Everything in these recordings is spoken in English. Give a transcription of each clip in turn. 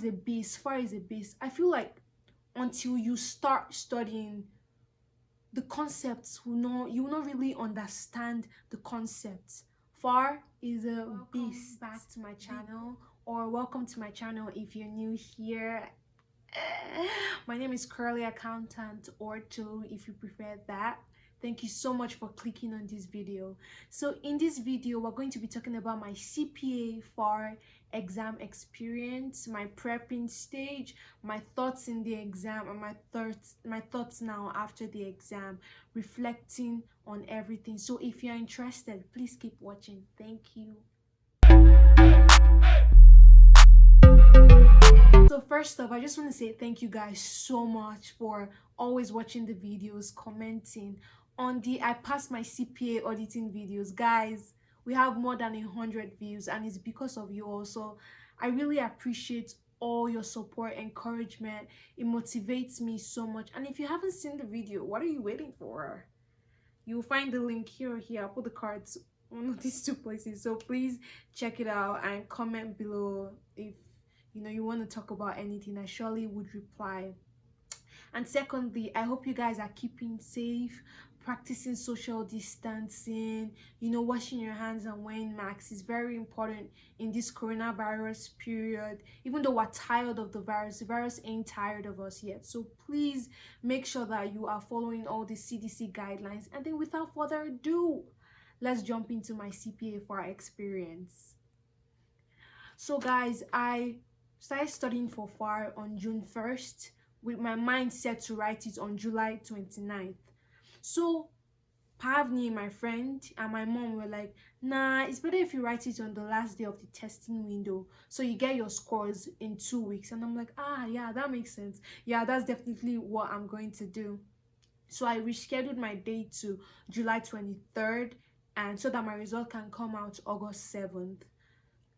is a beast. Far is a beast. I feel like until you start studying the concepts, you will not really understand the concepts. Far is a beast. Back to my channel, or welcome to my channel if you're new here. My name is Curly Accountant, or Tolu if you prefer that. Thank you so much for clicking on this video. So in this video, we're going to be talking about my CPA Far Exam Experience, my prepping stage, my thoughts in the exam, and my thoughts now after the exam, reflecting on everything. So if you're interested, please keep watching. Thank you. So first off, I just want to say thank you guys so much for always watching the videos, commenting on the I passed my CPA auditing videos. Guys, we have more than 100 views, and it's because of you also. I really appreciate all your support, encouragement. It motivates me so much. And if you haven't seen the video, what are you waiting for? You'll find the link here or here. I'll put the cards one of these two places, so please check it out and comment below if you want to talk about anything. I surely would reply. And secondly, I hope you guys are keeping safe, practicing social distancing, washing your hands and wearing masks is very important in this coronavirus period. Even though we're tired of the virus ain't tired of us yet. So please make sure that you are following all the CDC guidelines. And then without further ado, let's jump into my CPA Far experience. So guys, I started studying for FAR on June 1st with my mind set to write it on July 29th. So Pavni, my friend, and my mom were like, nah, it's better if you write it on the last day of the testing window so you get your scores in 2 weeks. And I'm like, yeah, that makes sense. Yeah, that's definitely what I'm going to do. So I rescheduled my date to July 23rd, and so that my result can come out August 7th.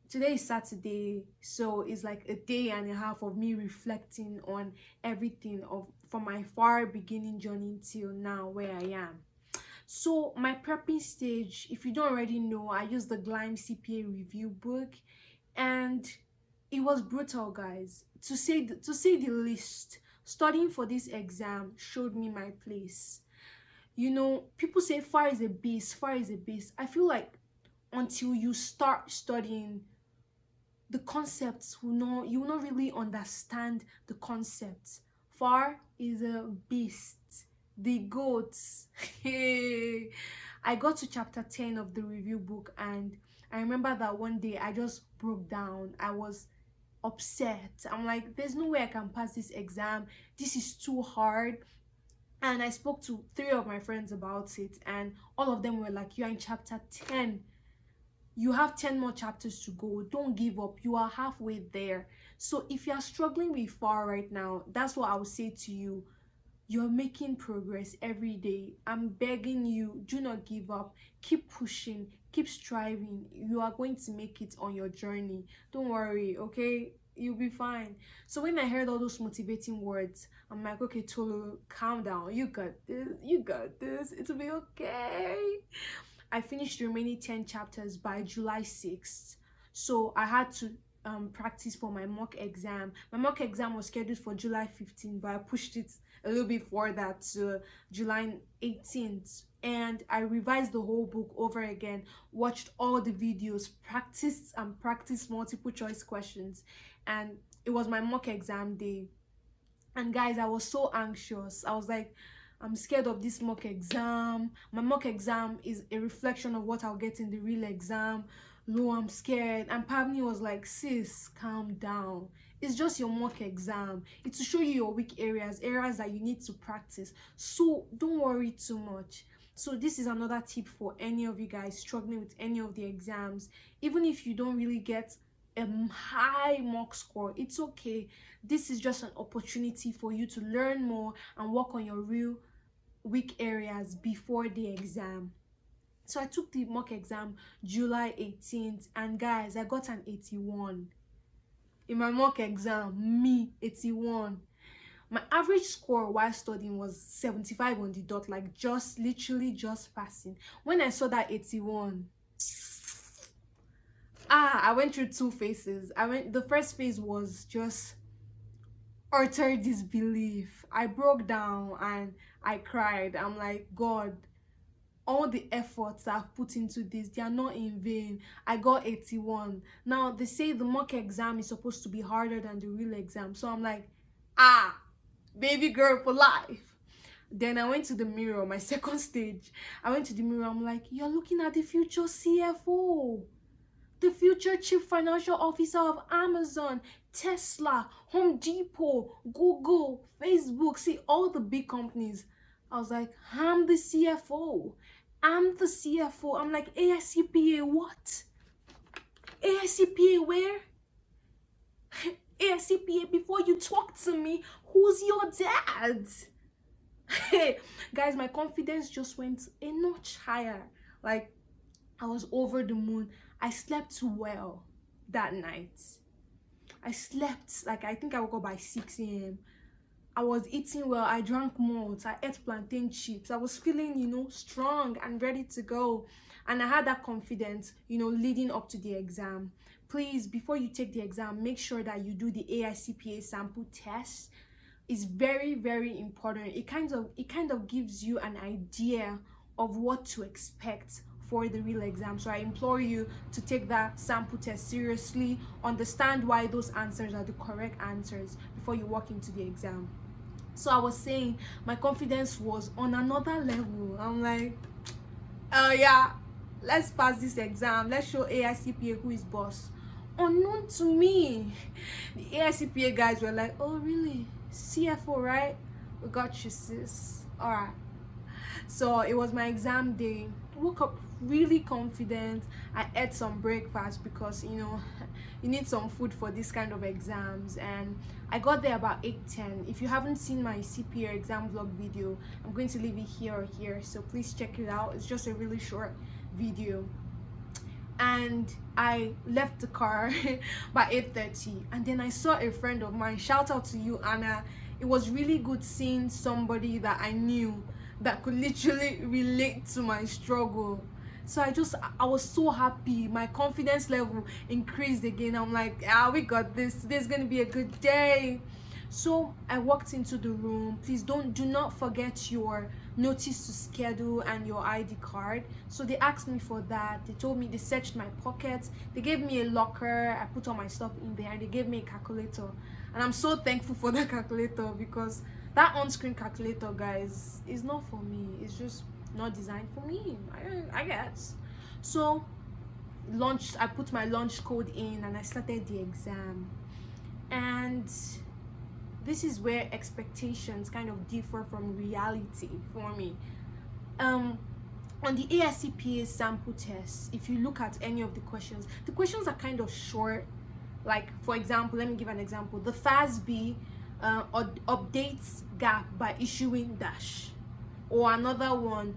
Today is Saturday, so it's like a day and a half of me reflecting on everything from my far beginning journey till now where I am. So my prepping stage, if you don't already know, I used the Glime CPA review book, and it was brutal, guys, to say the least. Studying for this exam showed me my place. People say far is a beast, far is a beast. I feel like until you start studying the concepts, you will not really understand the concepts. Far is a beast, the goats. Hey, I got to chapter 10 of the review book, and I remember that one day I just broke down. I was upset. I'm like, there's no way I can pass this exam. This is too hard. And I spoke to 3 of my friends about it, and all of them were like, you're in chapter 10. You have 10 more chapters to go. Don't give up. You are halfway there. So if you are struggling with FAR right now, that's what I would say to you. You're making progress every day. I'm begging you, do not give up. Keep pushing. Keep striving. You are going to make it on your journey. Don't worry, okay? You'll be fine. So when I heard all those motivating words, I'm like, okay, Tolu, calm down. You got this. You got this. It'll be okay. I finished the remaining 10 chapters by July 6th. So I had to practice for my mock exam. My mock exam was scheduled for July 15th, but I pushed it a little bit further to July 18th. And I revised the whole book over again, watched all the videos, practiced multiple choice questions. And it was my mock exam day. And guys, I was so anxious. I was like, I'm scared of this mock exam. My mock exam is a reflection of what I'll get in the real exam. No, I'm scared. And Pavni was like, sis, calm down. It's just your mock exam. It's to show you your weak areas that you need to practice. So don't worry too much. So this is another tip for any of you guys struggling with any of the exams. Even if you don't really get a high mock score, it's okay. This is just an opportunity for you to learn more and work on your real weak areas before the exam. So I took the mock exam July 18th, and guys, I got an 81 in my mock exam. Me, 81. My average score while studying was 75 on the dot, like literally just passing. When I saw that 81, I went through two phases. The first phase was just utter disbelief. I broke down and I cried. I'm like, God, all the efforts I've put into this, they are not in vain. I got 81. Now they say the mock exam is supposed to be harder than the real exam. So I'm like, baby girl for life. Then I went to the mirror, my second stage. I went to the mirror. I'm like, you're looking at the future CFO, the future chief financial officer of Amazon, Tesla, Home Depot, Google, Facebook. See, all the big companies. I was like, I'm the CFO. I'm the CFO. I'm like, AICPA what? AICPA where? AICPA, before you talk to me, who's your dad? Hey, guys, my confidence just went a notch higher. Like, I was over the moon. I slept well that night. I slept, like, I think I woke up by 6 a.m. I was eating well. I drank malt. I ate plantain chips. I was feeling, strong and ready to go. And I had that confidence, leading up to the exam. Please, before you take the exam, make sure that you do the AICPA sample test. It's very, very important. It kind of gives you an idea of what to expect for the real exam. So I implore you to take that sample test seriously, understand why those answers are the correct answers before you walk into the exam. So I was saying my confidence was on another level. I'm like, yeah, let's pass this exam. Let's show AICPA who is boss. Unknown to me, the AICPA guys were like, oh really? CFO, right? We got you, sis. All right. So it was my exam day. Woke up really confident. I ate some breakfast because you need some food for this kind of exams, and I got there about 8:10. If you haven't seen my CPA exam vlog video, I'm going to leave it here or here, so please check it out. It's just a really short video. And I left the car by 8:30, and then I saw a friend of mine. Shout out to you, Anna. It was really good seeing somebody that I knew that could literally relate to my struggle. So I was so happy. My confidence level increased again. I'm like, we got this. Today's gonna be a good day. So I walked into the room. Please do not forget your notice to schedule and your ID card. So they asked me for that. They told me, they searched my pockets. They gave me a locker. I put all my stuff in there, and they gave me a calculator. And I'm so thankful for that calculator, because that on-screen calculator, guys, is not for me. It's just not designed for me, I guess. So I put my launch code in, and I started the exam. And this is where expectations kind of differ from reality for me. On the AICPA sample test, if you look at any of the questions are kind of short. Like, for example, let me give an example. The FASB updates gap by issuing dash. Or another one,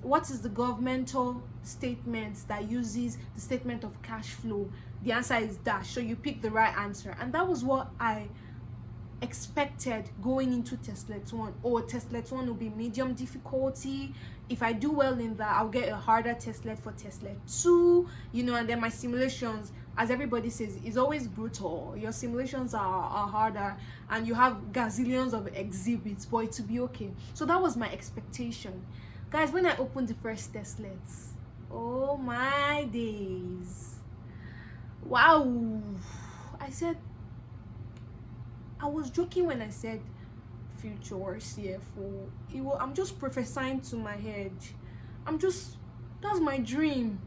what is the governmental statement that uses the statement of cash flow? The answer is dash. So you pick the right answer. And that was what I expected going into Testlet 1. Or Testlet 1 will be medium difficulty. If I do well in that, I'll get a harder Testlet for Testlet 2, and then my simulations, as everybody says, is always brutal. Your simulations are harder, and you have gazillions of exhibits, but it will be okay. So that was my expectation. Guys, when I opened the first Testlets, oh my days. Wow. I was joking when I said future CFO. I'm just prophesying to my head. That's my dream.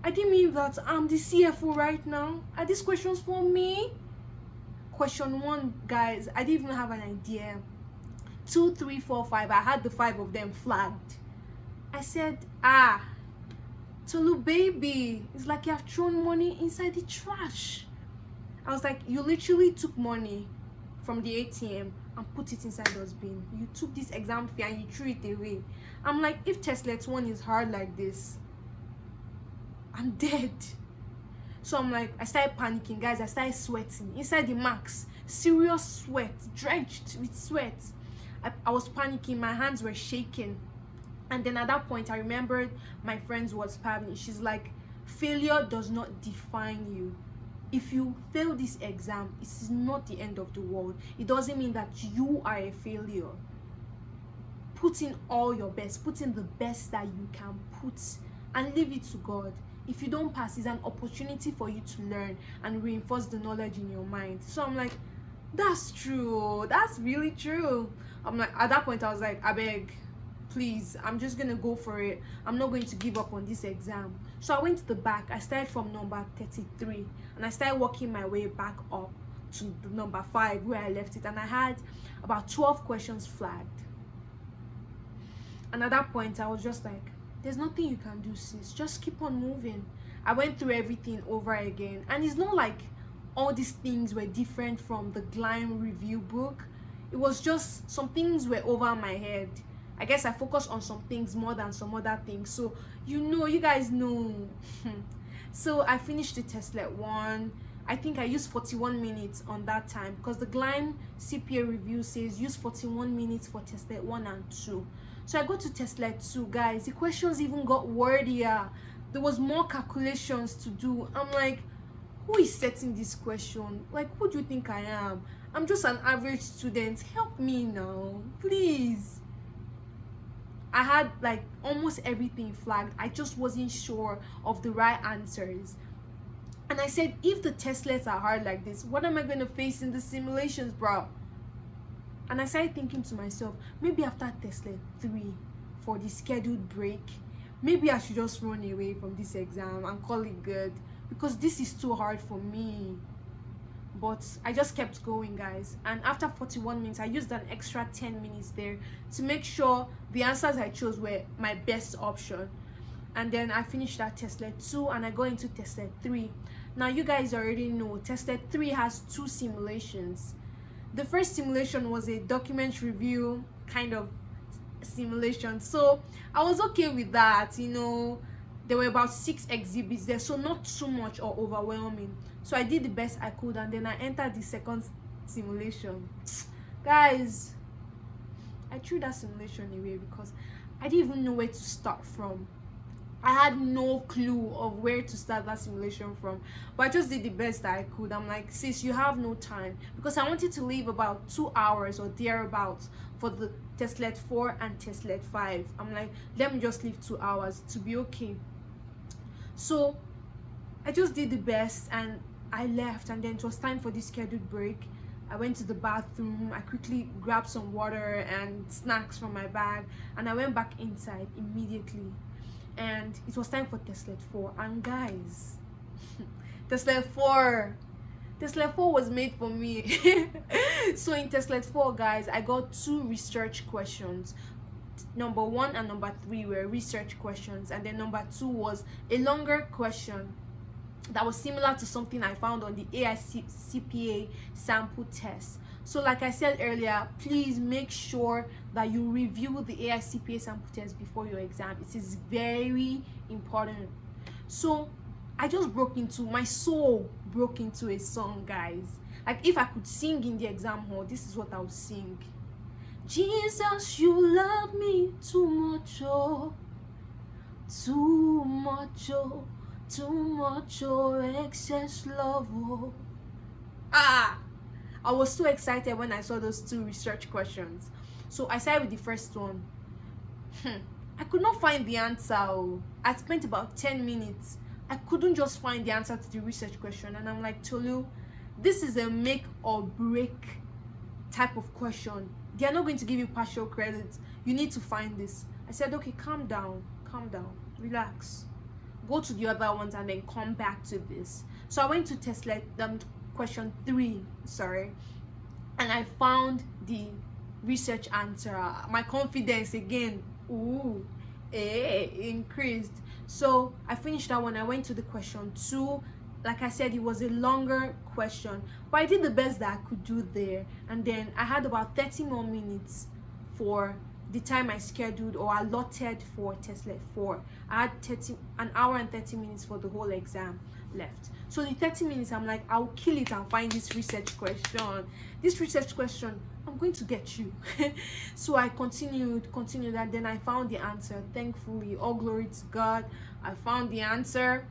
I didn't mean that I'm the CFO right now. Are these questions for me? Question 1, guys, I didn't even have an idea. 2, 3, 4, 5, I had the 5 of them flagged. I said, Tolu baby, it's like you have thrown money inside the trash. I was like, you literally took money from the ATM and put it inside the bin. You took this exam fee and you threw it away. I'm like, if Testlet 1 is hard like this, I'm dead. So I'm like, I started panicking, guys. I started sweating inside the max. Serious sweat, drenched with sweat. I was panicking. My hands were shaking. And then at that point, I remembered my friend's WhatsApp me. She's like, Failure does not define you. If you fail this exam, it is not the end of the world. It doesn't mean that you are a failure. Put in all your best, put in the best that you can put, and leave it to God. If you don't pass, it's an opportunity for you to learn and reinforce the knowledge in your mind. So I'm like, that's true, that's really true. I'm like, at that point I was like, I beg, please, I'm just gonna go for it. I'm not going to give up on this exam. So I went to the back. I started from number 33 and I started working my way back up to the number 5 where I left it, and I had about 12 questions flagged. And at that point I was just like, there's nothing you can do, sis, just keep on moving. I went through everything over again, and it's not like all these things were different from the Gleim review book. It was just some things were over my head. I guess I focused on some things more than some other things. So you guys know. So I finished the testlet 1. I think I used 41 minutes on that time, because the Gleim CPA review says use 41 minutes for testlet 1 and 2. So I go to testlet 2, guys. The questions even got wordier. There was more calculations to do. I'm like, who is setting this question? Like, who do you think I am? I'm just an average student. Help me now, please. I had like almost everything flagged. I just wasn't sure of the right answers. And I said, if the testlets are hard like this, what am I going to face in the simulations, bro? And I started thinking to myself, maybe after testlet 3, for the scheduled break, maybe I should just run away from this exam and call it good, because this is too hard for me. But I just kept going, guys. And after 41 minutes, I used an extra 10 minutes there to make sure the answers I chose were my best option. And then I finished that testlet 2 and I go into testlet 3. Now, you guys already know testlet 3 has 2 simulations. The first simulation was a document review kind of simulation. So I was okay with that, you know. There were about 6 exhibits there, so not too much or overwhelming. So I did the best I could, and then I entered the second simulation. Guys, I threw that simulation away because I didn't even know where to start from. I had no clue of where to start that simulation from, but I just did the best that I could. I'm like, sis, you have no time, because I wanted to leave about 2 hours or thereabouts for the testlet 4 and testlet 5. I'm like, let me just leave 2 hours to be okay. So I just did the best and I left, and then it was time for the scheduled break. I went to the bathroom, I quickly grabbed some water and snacks from my bag, and I went back inside immediately. And it was time for testlet 4. And guys, testlet 4 was made for me. So in testlet 4, guys, I got 2 research questions. Number 1 and number 3 were research questions, and then number 2 was a longer question that was similar to something I found on the CPA sample test. So like I said earlier, please make sure that you review the CPA sample test before your exam. It is very important. So I just my soul broke into a song, guys. Like, if I could sing in the exam hall, this is what I would sing. Jesus, you love me too much, oh, too much, oh, too much, oh, excess love, oh. I was so excited when I saw those 2 research questions. So I started with the first one. I could not find the answer. I spent about 10 minutes. I couldn't just find the answer to the research question. And I'm like, Tolu, this is a make or break type of question. They are not going to give you partial credit. You need to find this. I said, okay, calm down, relax. Go to the other ones and then come back to this. So I went to testlet question 3, and I found the research answer. My confidence again, increased. So I finished that one. I went to the question 2. Like I said, it was a longer question, but I did the best that I could do there. And then I had about 30 more minutes for the time I scheduled or allotted for testlet 4. I had an hour and 30 minutes for the whole exam left. So the 30 minutes, I'm like, I'll kill it and find this research question. This research question, I'm going to get you. So I continued, and then I found the answer. Thankfully, all glory to God, I found the answer.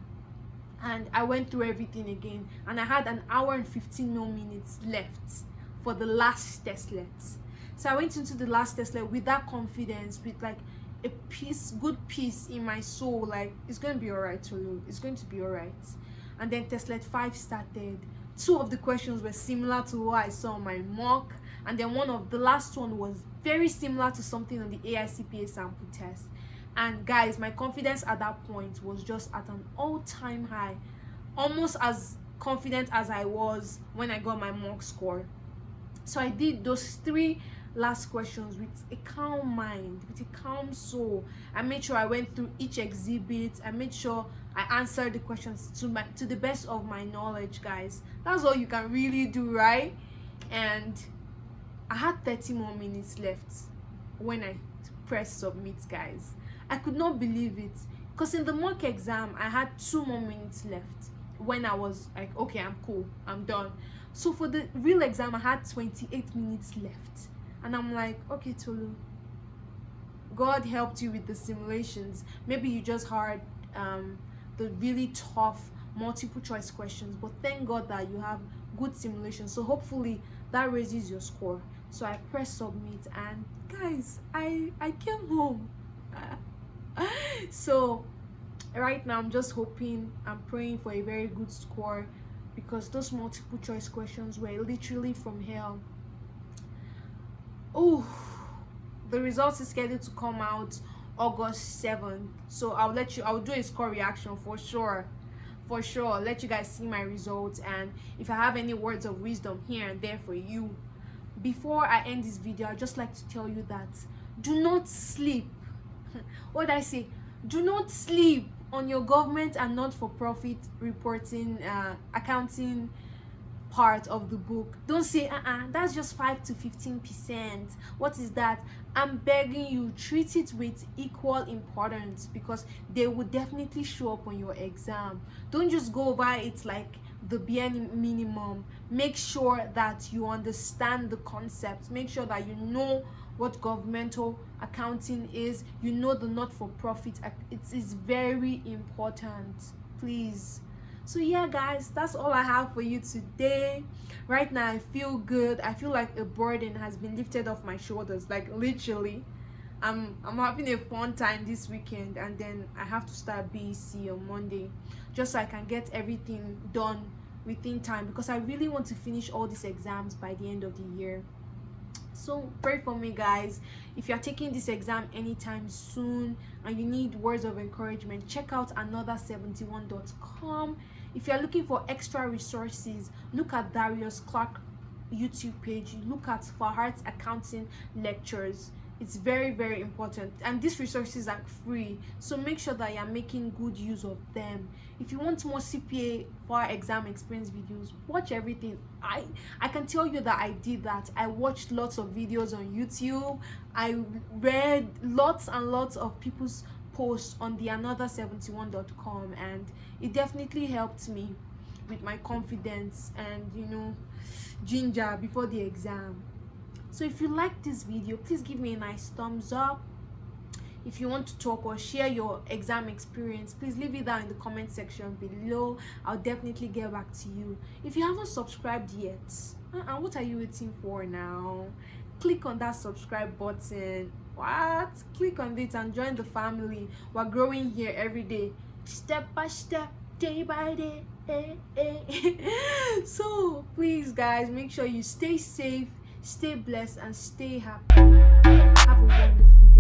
and I went through everything again, and I had an hour and 15 more minutes left for the last testlet. So I went into the last testlet with that confidence, with like a good peace in my soul, like it's going to be all right, Tolu, it's going to be all right. And then testlet 5 started. 2 of the questions were similar to what I saw on my mock, and then the last one was very similar to something on the AICPA sample test. And guys, my confidence at that point was just at an all-time high, almost as confident as I was when I got my mock score. So I did those 3 last questions with a calm mind, with a calm soul. I made sure I went through each exhibit. I made sure I answered the questions to the best of my knowledge, guys. That's all you can really do, right? And I had 30 more minutes left when I pressed submit, guys. I could not believe it, because in the mock exam I had 2 more minutes left when I was like, okay, I'm cool, I'm done. So for the real exam I had 28 minutes left, and I'm like, okay, Tolu, God helped you with the simulations. Maybe you just heard the really tough multiple choice questions, but thank God that you have good simulations, so hopefully that raises your score. So I pressed submit, and guys, I came home. So right now I'm just hoping, I'm praying for a very good score, because those multiple choice questions were literally from hell. Oh, the results is scheduled to come out August 7th, so I'll do a score reaction for sure. Let you guys see my results, and if I have any words of wisdom here and there for you. Before I end this video, I'd just like to tell you that do not sleep. What did I say? Do not sleep on your government and not-for-profit reporting, accounting part of the book. Don't say that's just 5 to 15%. What is that? I'm begging you, treat it with equal importance, because they will definitely show up on your exam. Don't just go over it like the bare minimum. Make sure that you understand the concept. Make sure that you know what governmental accounting is, you know the not-for-profit. It is very important, please. So yeah, guys, that's all I have for you today. Right now I feel good. I feel like a burden has been lifted off my shoulders, like literally. I'm having a fun time this weekend, and then I have to start BEC on Monday, just so I can get everything done within time, because I really want to finish all these exams by the end of the year. So pray for me, guys. If you're taking this exam anytime soon and you need words of encouragement, check out another71.com. If you're looking for extra resources, look at Darius Clark YouTube page. Look at Farhart's accounting lectures. It's very, very important, and these resources are free, so make sure that you're making good use of them. If you want more Cpa Far Exam Experience videos, watch everything. I can tell you that I did that. I watched lots of videos on YouTube. I read lots and lots of people's posts on the another71.com, and it definitely helped me with my confidence and ginger before the exam. So if you like this video, please give me a nice thumbs up. If you want to talk or share your exam experience, please leave it down in the comment section below. I'll definitely get back to you. If you haven't subscribed yet, what are you waiting for now? Click on that subscribe button. Click on it and join the family. We're growing here every day, step by step, day by day. So please, guys, make sure you stay safe, stay blessed, and stay happy. Have a wonderful day.